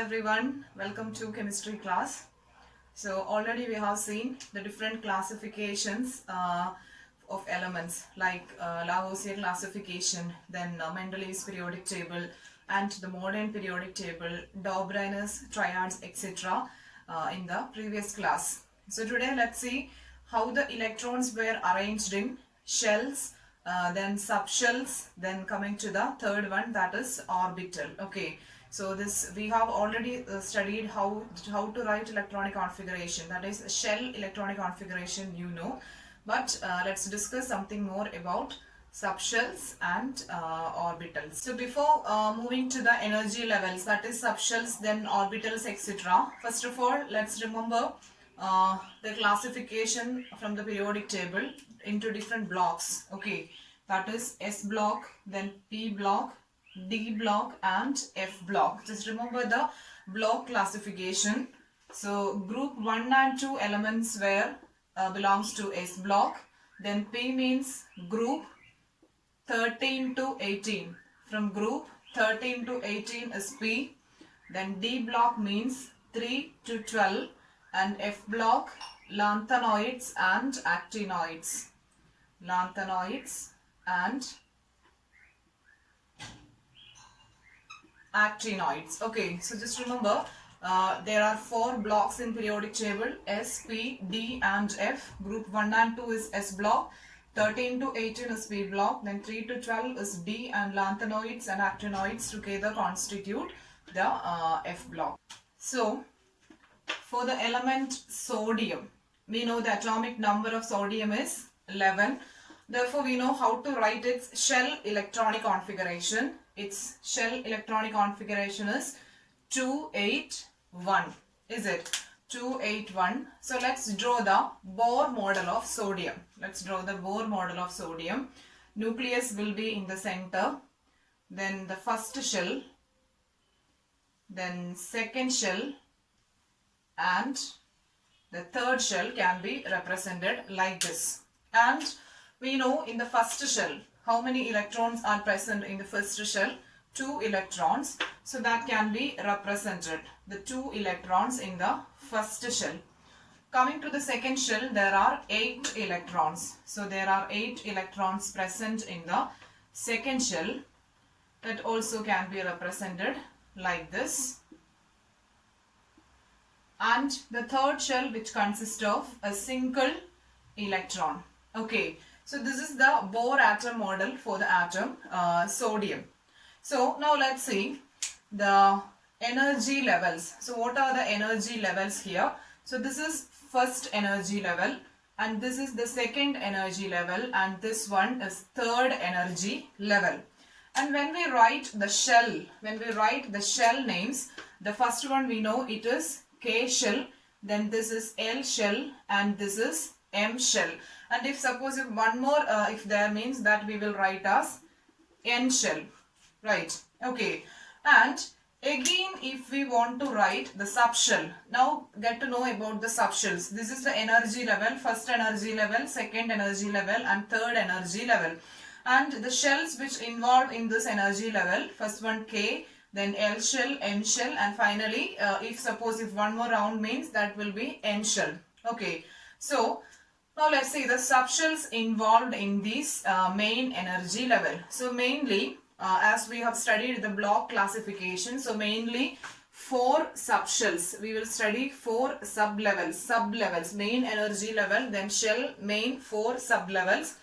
Hi everyone, welcome to chemistry class. So already we have seen the different classifications of elements like Lavoisier classification, then Mendeleev's periodic table and the modern periodic table, Dobrynin's triads, etc. In the previous class. So today let's see how the electrons were arranged in shells, then subshells, then coming to the third one, that is orbital. Okay, so this we have already studied how to write electronic configuration, that is shell electronic configuration, you know, but let's discuss something more about subshells and orbitals. So before moving to the energy levels, that is subshells, then orbitals, etc. First of all, let's remember the classification from the periodic table into different blocks. Okay, that is S block, then P block, D block and F block. Just remember the block classification. So group 1 and 2 elements were belongs to S block. Then P means group 13 to 18. From group 13 to 18 is P. Then D block means 3 to 12 and F block lanthanoids and actinoids. Lanthanoids and actinoids. Okay, so just remember there are 4 blocks in periodic table: S, P, D and F. Group 1 and 2 is S block, 13 to 18 is P block, then 3 to 12 is D, and lanthanoids and actinoids together constitute the F block. So for the element sodium, we know the atomic number of sodium is 11. Therefore, we know how to write its shell electronic configuration. Its shell electronic configuration is 281. Is it? 281. So let's draw the Bohr model of sodium. Let's draw the Bohr model of sodium. Nucleus will be in the center. Then the first shell. Then second shell. And the third shell can be represented like this. And we know in the first shell how many electrons are present in the first shell? 2 electrons. So that can be represented, the 2 electrons in the first shell. Coming to the second shell, there are 8 electrons. So there are 8 electrons present in the second shell. That also can be represented like this. And the third shell, which consists of a single electron. Okay, so this is the Bohr atom model for the atom sodium. So now let's see the energy levels. So what are the energy levels here? So this is first energy level, and this is the second energy level, and this one is third energy level. And when we write the shell, names, the first one we know it is K shell, then this is L shell, and this is M shell. And if suppose if one more if there means that we will write as N shell, right? Okay, and again if we want to write the subshell, now get to know about the subshells. This is the energy level, first energy level, second energy level and third energy level. And the shells which involved in this energy level, first one K, then L shell, M shell, and finally if one more round means that will be N shell. Okay, so now let's see the subshells involved in this main energy level. So mainly as we have studied the block classification, so mainly 4 subshells. We will study 4 sublevels, main energy level, then shell, main 4 sublevels: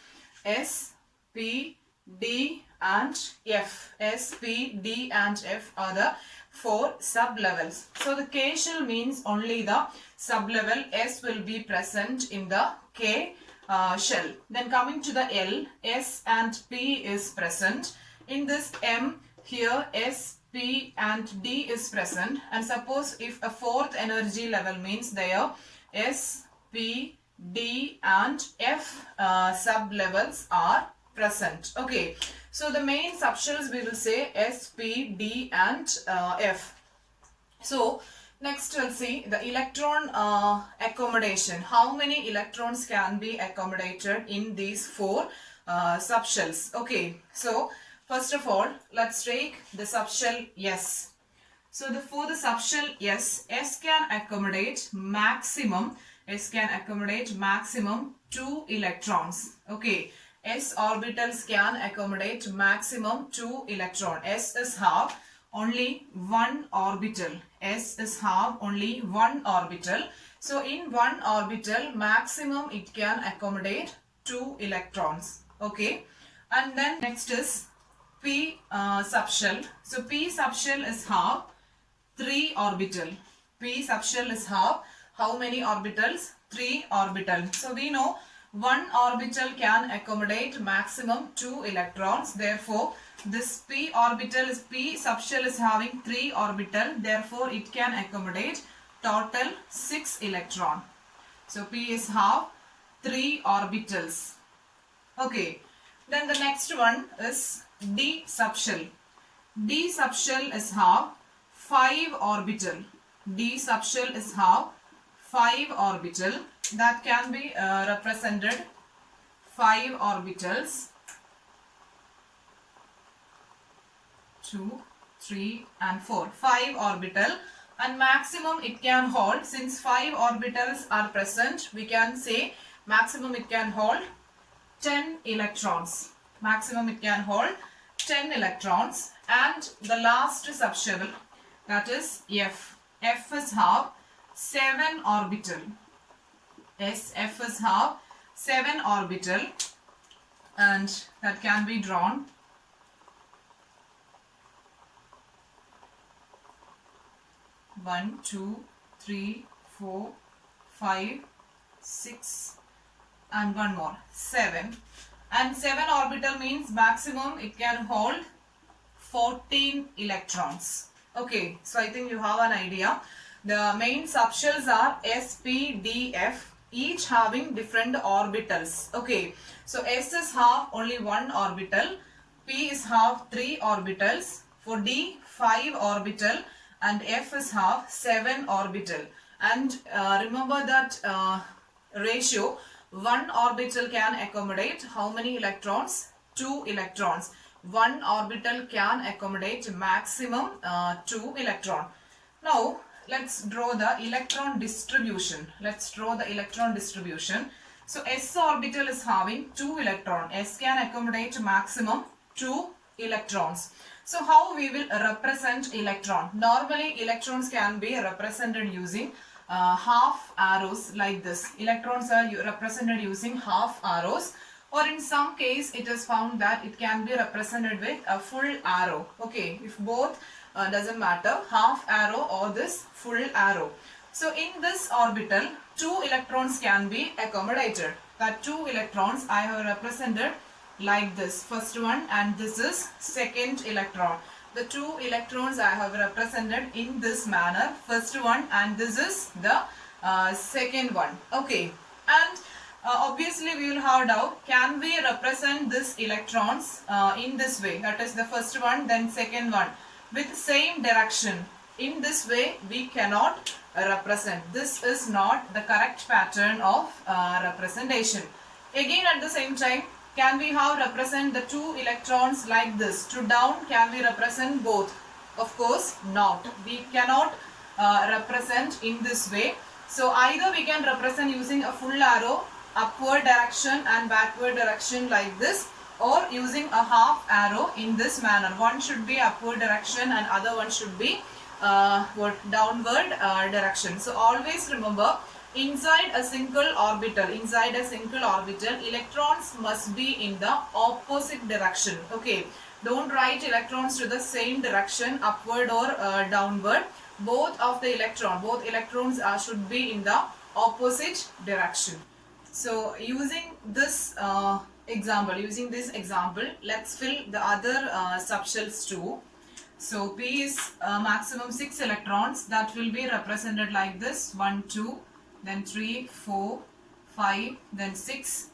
S, P, D and F. S, P, D and F are the 4 sublevels. So the K shell means only the sublevel S will be present in the K shell. Then coming to the L, S and P is present. In this M, here S, P and D is present. And suppose if a 4th energy level means there S, P, D and F sublevels are present. Okay, so the main subshells we will say S, P, D and F. So next we'll see the electron accommodation. How many electrons can be accommodated in these 4 subshells? Okay, so first of all let's take the subshell S. So for the subshell S can accommodate maximum 2 electrons. Okay, S orbitals can accommodate maximum 2 electron. S is half, only one orbital. S is half, only one orbital. So in one orbital, maximum it can accommodate 2 electrons. Okay, and then next is P subshell. So P subshell is half, 3 orbital. P subshell is half. How many orbitals? 3 orbital. So we know one orbital can accommodate maximum 2 electrons. Therefore, this P subshell is having 3 orbital. Therefore, it can accommodate total 6 electron. So P is half, 3 orbitals. Okay. Then the next one is D subshell. D subshell is half, 5 orbital. D subshell is half, 5 orbital. That can be represented 5 orbitals. 2, 3 and 4. 5 orbital, and maximum it can hold, since 5 orbitals are present, we can say maximum it can hold 10 electrons. Maximum it can hold 10 electrons. And the last subshell, that is F. F is half, 7 orbital. F is half, 7 orbital, and that can be drawn. 1, 2, 3, 4, 5, 6 and one more, 7. And 7 orbital means maximum it can hold 14 electrons. Okay, so I think you have an idea. The main subshells are S, P, D, F, each having different orbitals. Okay, so S is half, only one orbital. P is half, 3 orbitals. For D, 5 orbital, and F is half, 7 orbital. And remember that ratio, one orbital can accommodate how many electrons? 2 electrons. One orbital can accommodate maximum 2 electron. Now let's draw the electron distribution. So S orbital is having 2 electron. S can accommodate maximum 2 electrons. So how we will represent electron? Normally electrons can be represented using half arrows like this. Electrons are represented using half arrows, or in some case it is found that it can be represented with a full arrow. Okay, if both doesn't matter, half arrow or this full arrow. So in this orbital, 2 electrons can be accommodated. That 2 electrons I have represented like this, first one, and this is second electron. The 2 electrons I have represented in this manner, first one, and this is the second one. Okay, and obviously we will have doubt, can we represent these electrons in this way, that is the first one, then second one, with same direction? In this way we cannot represent. This is not the correct pattern of representation. Again, at the same time, can we have represent the 2 electrons like this? To down, can we represent both? Of course not. We cannot represent in this way. So either we can represent using a full arrow, upward direction and backward direction like this, or using a half arrow in this manner. One should be upward direction and other one should be downward direction. So always remember, inside a single orbital, electrons must be in the opposite direction. Okay, don't write electrons to the same direction, upward or downward. Both electrons should be in the opposite direction. So using this example, let's fill the other subshells too. So P is maximum 6 electrons, that will be represented like this: 1, 2, then 3, 4, 5, then 6.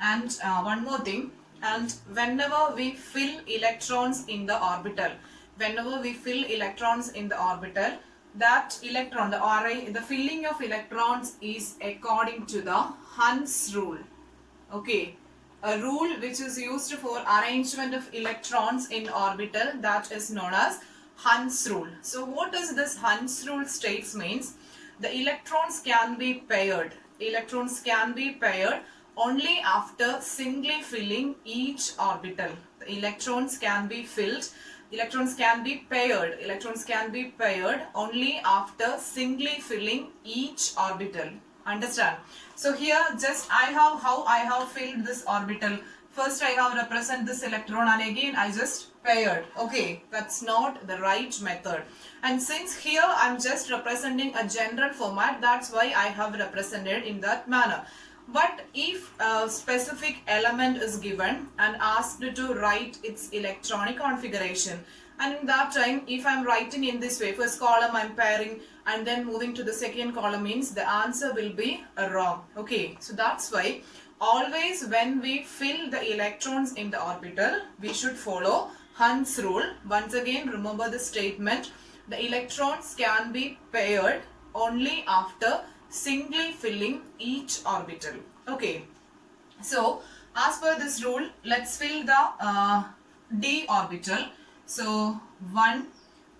And one more thing, and whenever we fill electrons in the orbital, that electron, the filling of electrons is according to the Hund's rule. Okay, a rule which is used for arrangement of electrons in orbital, that is known as Hund's rule. So what does this Hund's rule states means? The electrons can be paired. Electrons can be paired only after singly filling each orbital. The electrons can be filled. Electrons can be paired. Electrons can be paired only after singly filling each orbital. Understand? So here just how I have filled this orbital. First I have represent this electron and again I just paired. Okay, that's not the right method. And since here I'm just representing a general format, that's why I have represented in that manner. But if a specific element is given and asked to write its electronic configuration, and in that time if I'm writing in this way, first column I'm pairing and then moving to the second column, means the answer will be wrong. Okay, so that's why always when we fill the electrons in the orbital, we should follow Hund's rule. Once again, remember the statement. The electrons can be paired only after singly filling each orbital. Okay. So, as per this rule, let's fill the d orbital. So, 1,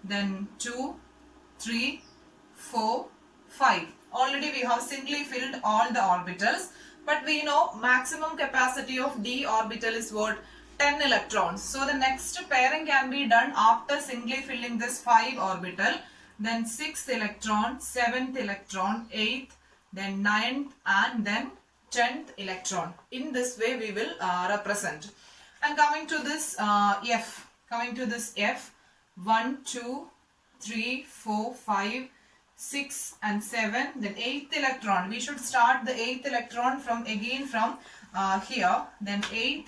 then 2, 3, 4, 5. Already we have singly filled all the orbitals. But we know maximum capacity of d orbital is what? 10 electrons. So the next pairing can be done after singly filling this 5 orbital. Then 6th electron, 7th electron, 8th, then 9th and then 10th electron. In this way we will represent. And coming to this F. Coming to this F. 1, 2, 3, 4, 5. 6 and 7, then 8th electron. We should start the 8th electron from here, then 8th,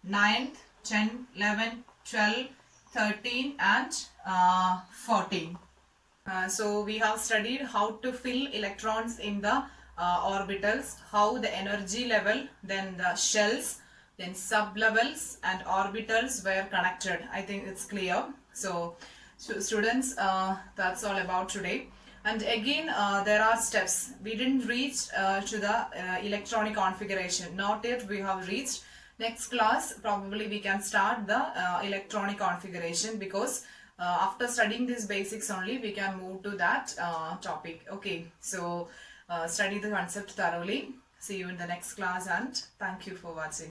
9th, 10, 11, 12, 13 and 14. So we have studied how to fill electrons in the orbitals, how the energy level, then the shells, then sublevels and orbitals were connected. I think it's clear. So students, that's all about today. And again, there are steps. We didn't reach to the electronic configuration. Not yet we have reached. Next class, probably we can start the electronic configuration, because after studying these basics only, we can move to that topic. Okay, so study the concept thoroughly. See you in the next class and thank you for watching.